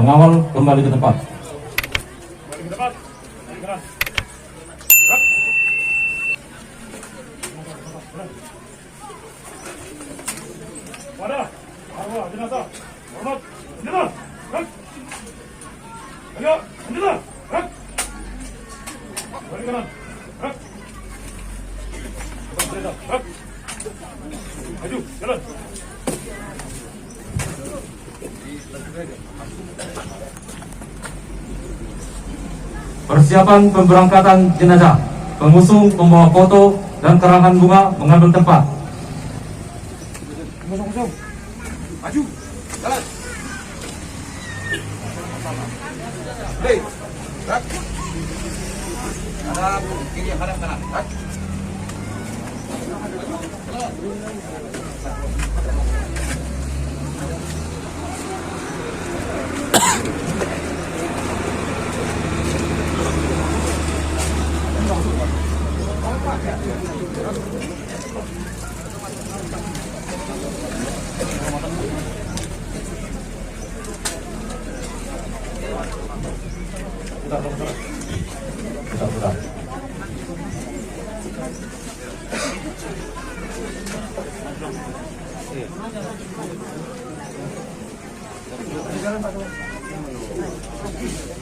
Pengawal kembali ke tempat. Wadah, arwah jenazah, hormat, jenazah, ayo, jenazah, balik kanan, maju, jalan. Persiapan pemberangkatan jenazah. Pengusung pembawa foto dan karangan bunga mengambil tempat. Kosong, maju, jalan. Hei, hadap kiri, hadap kanan. Putar.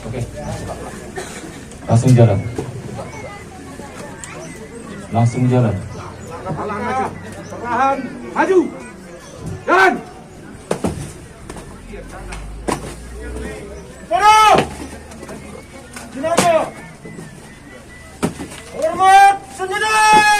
Oke, langsung jalan. Langsung jalan. Perlahan maju, jalan. Para jenazah, hormat senjata.